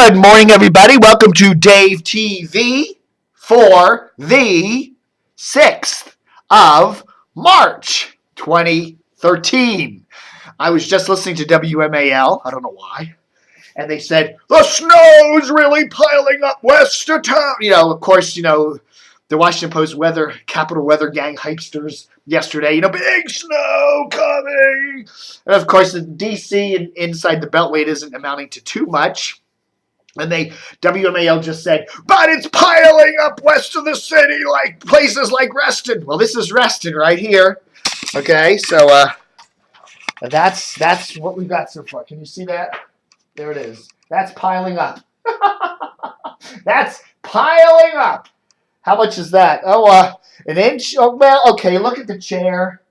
Good morning, everybody. Welcome to Dave TV for the 6th of March, 2013. I was just listening to WMAL. I don't know why. And they said, the snow is really piling up west of town. Of course, the Washington Post Capital Weather Gang hypesters yesterday, big snow coming. And of course, the D.C. and inside the Beltway isn't amounting to too much. And WMAL just said, but it's piling up west of the city, like places like Reston. Well, this is Reston right here. Okay, so that's what we've got so far. Can you see that? There it is. That's piling up. That's piling up. How much is that? Oh, an inch? Oh, well, okay, look at the chair.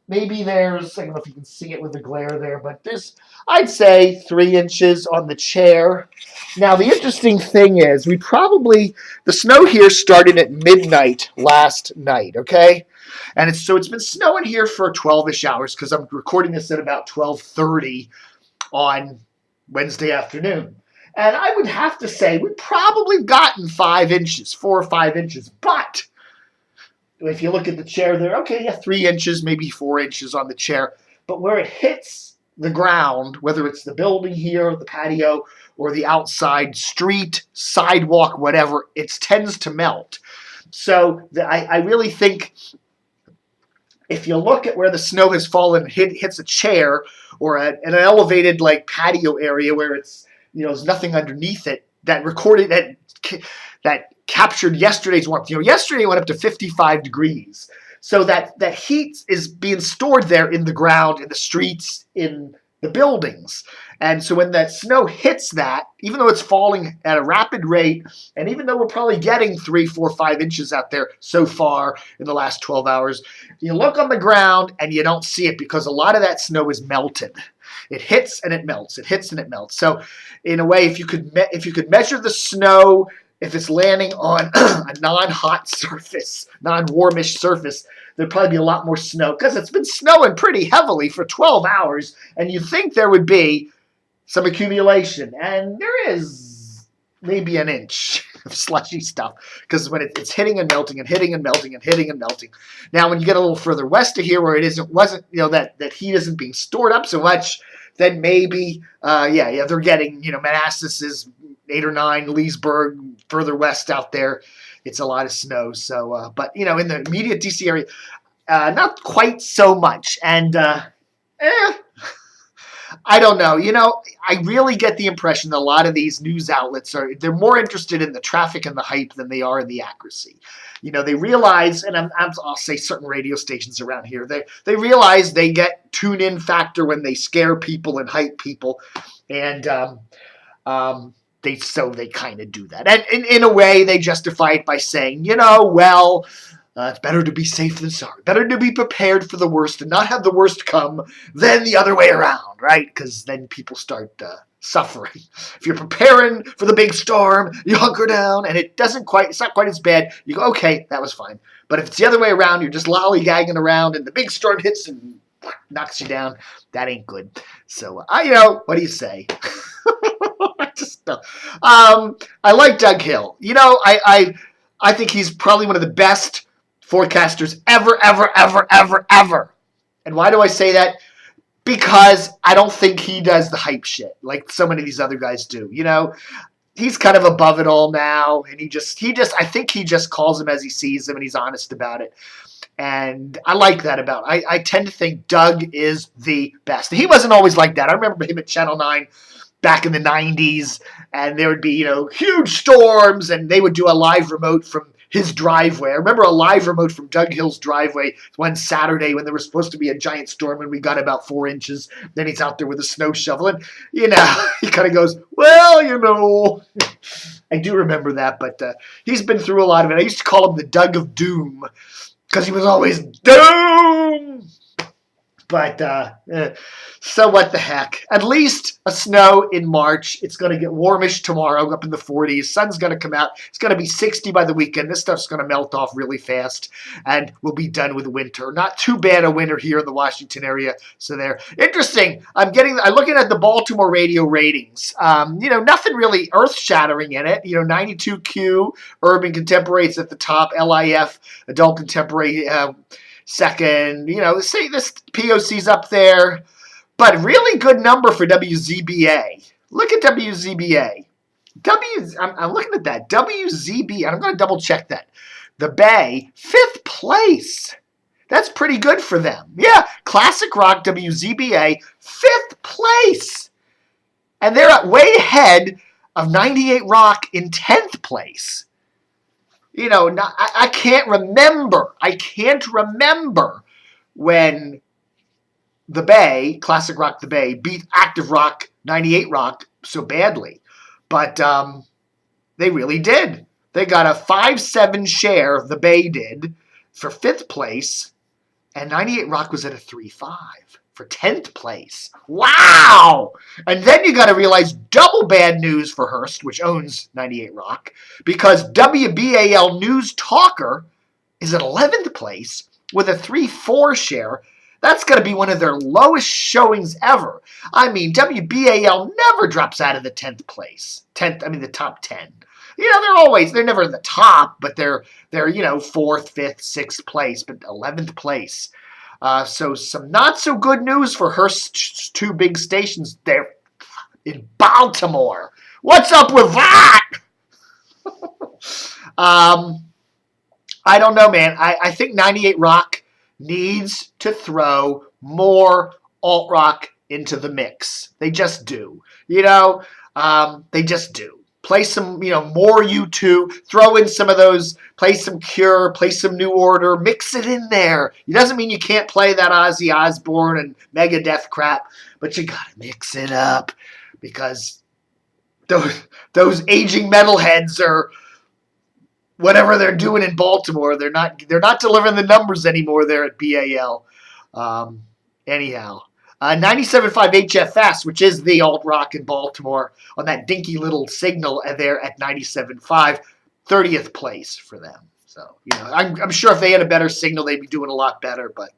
Maybe there's, I don't know if you can see it with the glare there, but there's, I'd say, 3 inches on the chair. Now, the interesting thing is, the snow here started at midnight last night, okay? And it's been snowing here for 12-ish hours because I'm recording this at about 12:30 on Wednesday afternoon. And I would have to say we've probably gotten 5 inches, 4 or 5 inches, but if you look at the chair there, okay, yeah, 3 inches, maybe 4 inches on the chair. But where it hits the ground, whether it's the building here, the patio, or the outside street, sidewalk, whatever, it tends to melt. So I really think if you look at where the snow has fallen, hits a chair or an elevated like patio area where it's, there's nothing underneath it, that captured yesterday's warmth. Yesterday went up to 55 degrees. So that heat is being stored there in the ground, in the streets, in the buildings. And so when that snow hits that, even though it's falling at a rapid rate, and even though we're probably getting 3, 4, 5 inches out there so far in the last 12 hours, you look on the ground and you don't see it because a lot of that snow is melted. It hits and it melts. It hits and it melts. So in a way, if you could measure the snow, if it's landing on a non-hot surface, non-warmish surface, there'd probably be a lot more snow because it's been snowing pretty heavily for 12 hours, and you'd think there would be some accumulation, and there is maybe an inch of slushy stuff because when it's hitting and melting and hitting and melting and hitting and melting. Now, when you get a little further west of here where wasn't that heat isn't being stored up so much, then maybe they're getting Manassas is 8 or 9, Leesburg further west out there, it's a lot of snow. So, but in the immediate DC area, not quite so much. And I don't know. I really get the impression that a lot of these news outlets they're more interested in the traffic and the hype than they are in the accuracy. They realize, and I'll say certain radio stations around here, they realize they get tune-in factor when they scare people and hype people, and they kind of do that. And in a way, they justify it by saying, it's better to be safe than sorry. Better to be prepared for the worst and not have the worst come than the other way around, right? Because then people start suffering. If you're preparing for the big storm, you hunker down, and it's not quite as bad. You go, okay, that was fine. But if it's the other way around, you're just lollygagging around, and the big storm hits and knocks you down, that ain't good. So, what do you say? I like Doug Hill. I think he's probably one of the best forecasters ever. And why do I say that? Because I don't think he does the hype shit like so many of these other guys do. He's kind of above it all now, and I think he just calls them as he sees them, and he's honest about it. And I like that about him. I tend to think Doug is the best. He wasn't always like that. I remember him at Channel 9 back in the 90s, and there would be, huge storms, and they would do a live remote from his driveway. I remember a live remote from Doug Hill's driveway one Saturday when there was supposed to be a giant storm, and we got about 4 inches. Then he's out there with a snow shovel, and, he kind of goes, well, I do remember that, but he's been through a lot of it. I used to call him the Doug of Doom because he was always doom. But so what the heck? At least a snow in March. It's going to get warmish tomorrow, up in the 40s. Sun's going to come out. It's going to be 60 by the weekend. This stuff's going to melt off really fast, and we'll be done with winter. Not too bad a winter here in the Washington area. So there. Interesting. I'm looking at the Baltimore radio ratings. Nothing really earth-shattering in it. 92Q, Urban Contemporary is at the top. LIF, Adult Contemporary, second. Say this POC's up there. But really good number for WZBA. Look at WZBA. I'm looking at that. WZBA. I'm going to double check that. The Bay, 5th place. That's pretty good for them. Yeah, Classic Rock, WZBA, 5th place. And they're way ahead of 98 Rock in 10th place. I can't remember. When the Bay, Classic Rock the Bay, beat Active Rock, 98 Rock so badly. But they really did. They got a 5-7 share, the Bay did, for 5th place. And 98 Rock was at a 3-5 for 10th place. Wow! And then you got to realize double bad news for Hearst, which owns 98 Rock, because WBAL News Talker is at 11th place with a 3-4 share. That's going to be one of their lowest showings ever. I mean, WBAL never drops out of the 10th place. The top 10. They're never in the top, but they're 4th, 5th, 6th place, but 11th place. So some not so good news for Hearst's two big stations there in Baltimore. What's up with that? I don't know, man. I think 98 Rock needs to throw more alt rock into the mix. They just do. They just do. Play some, more U2, throw in some of those, play some Cure, play some New Order, mix it in there. It doesn't mean you can't play that Ozzy Osbourne and Megadeth crap, but you gotta mix it up because those aging metalheads are whatever they're doing in Baltimore. They're not delivering the numbers anymore there at BAL. Anyhow. 97.5 HFS, which is the alt rock in Baltimore, on that dinky little signal there at 97.5, 30th place for them. So, I'm sure if they had a better signal, they'd be doing a lot better. But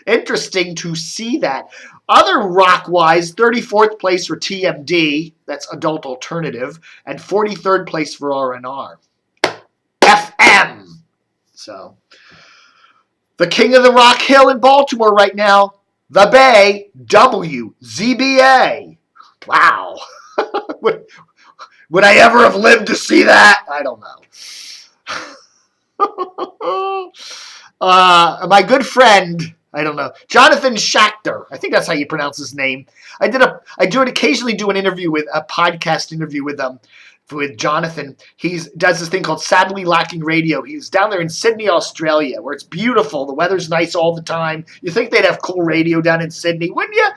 interesting to see that. Other rock-wise, 34th place for TMD, that's Adult Alternative, and 43rd place for R&R. FM. So, the king of the Rock Hill in Baltimore right now, the Bay, WZBA. Wow. Would I ever have lived to see that? I don't know. My good friend, I don't know, Jonathan Schachter. I think that's how you pronounce his name. I occasionally do an interview with a podcast interview with Jonathan. He does this thing called Sadly Lacking Radio. He's down there in Sydney, Australia, where it's beautiful. The weather's nice all the time. You think they'd have cool radio down in Sydney, wouldn't you?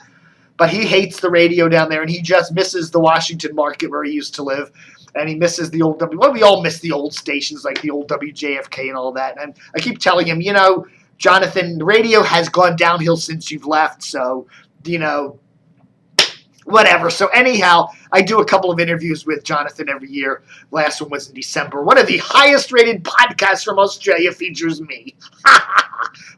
But he hates the radio down there, and he just misses the Washington market where he used to live. And he misses the old we all miss the old stations like the old WJFK and all that. And I keep telling him, Jonathan, the radio has gone downhill since you've left, so, whatever. So anyhow, I do a couple of interviews with Jonathan every year. Last one was in December. One of the highest rated podcasts from Australia features me.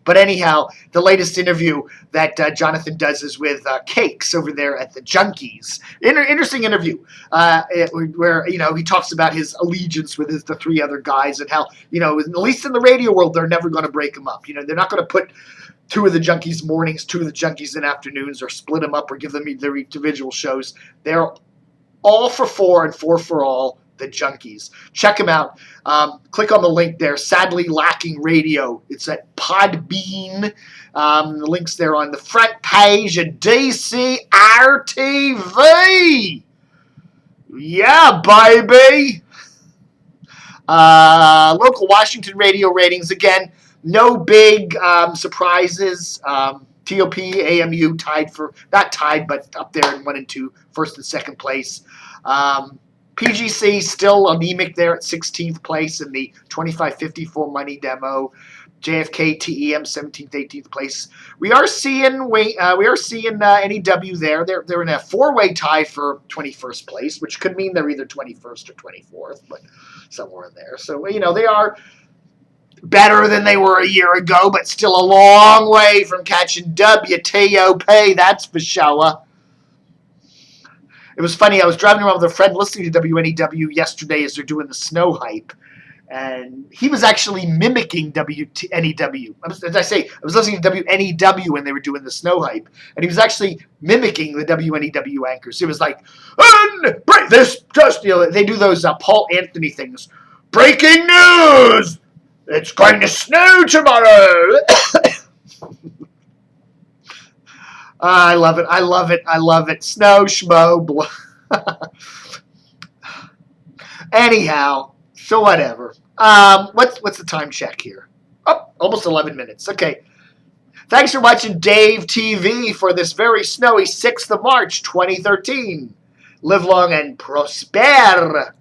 But anyhow, the latest interview that Jonathan does is with Cakes over there at the Junkies. Interesting interview where, he talks about his allegiance with the three other guys and how, at least in the radio world, they're never going to break them up. They're not going to put two of the Junkies mornings, two of the Junkies in afternoons, or split them up or give them their individual shows. They're all for four and four for all, the Junkies. Check them out. Click on the link there, Sadly Lacking Radio. It's at Podbean. The link's there on the front page of DCRTV. Yeah, baby. Local Washington radio ratings again. No big surprises. TOP, AMU not tied, but up there in 1 and 2, first and second place. PGC still anemic there at 16th place in the 25-54 money demo. JFK TEM 17th, 18th place. We are seeing NEW there. They're in a 4-way tie for 21st place, which could mean they're either 21st or 24th, but somewhere in there. So they are better than they were a year ago, but still a long way from catching WTOP. That's for sure. It was funny. I was driving around with a friend listening to WNEW yesterday as they're doing the snow hype. And he was actually mimicking WNEW. As I say, I was listening to WNEW when they were doing the snow hype. And he was actually mimicking the WNEW anchors. It was like, they do those Paul Anthony things. Breaking news! It's going to snow tomorrow! I love it. I love it. I love it. Snow, schmo, Anyhow, so whatever. What's the time check here? Oh, almost 11 minutes. Okay. Thanks for watching Dave TV for this very snowy 6th of March, 2013. Live long and prosper.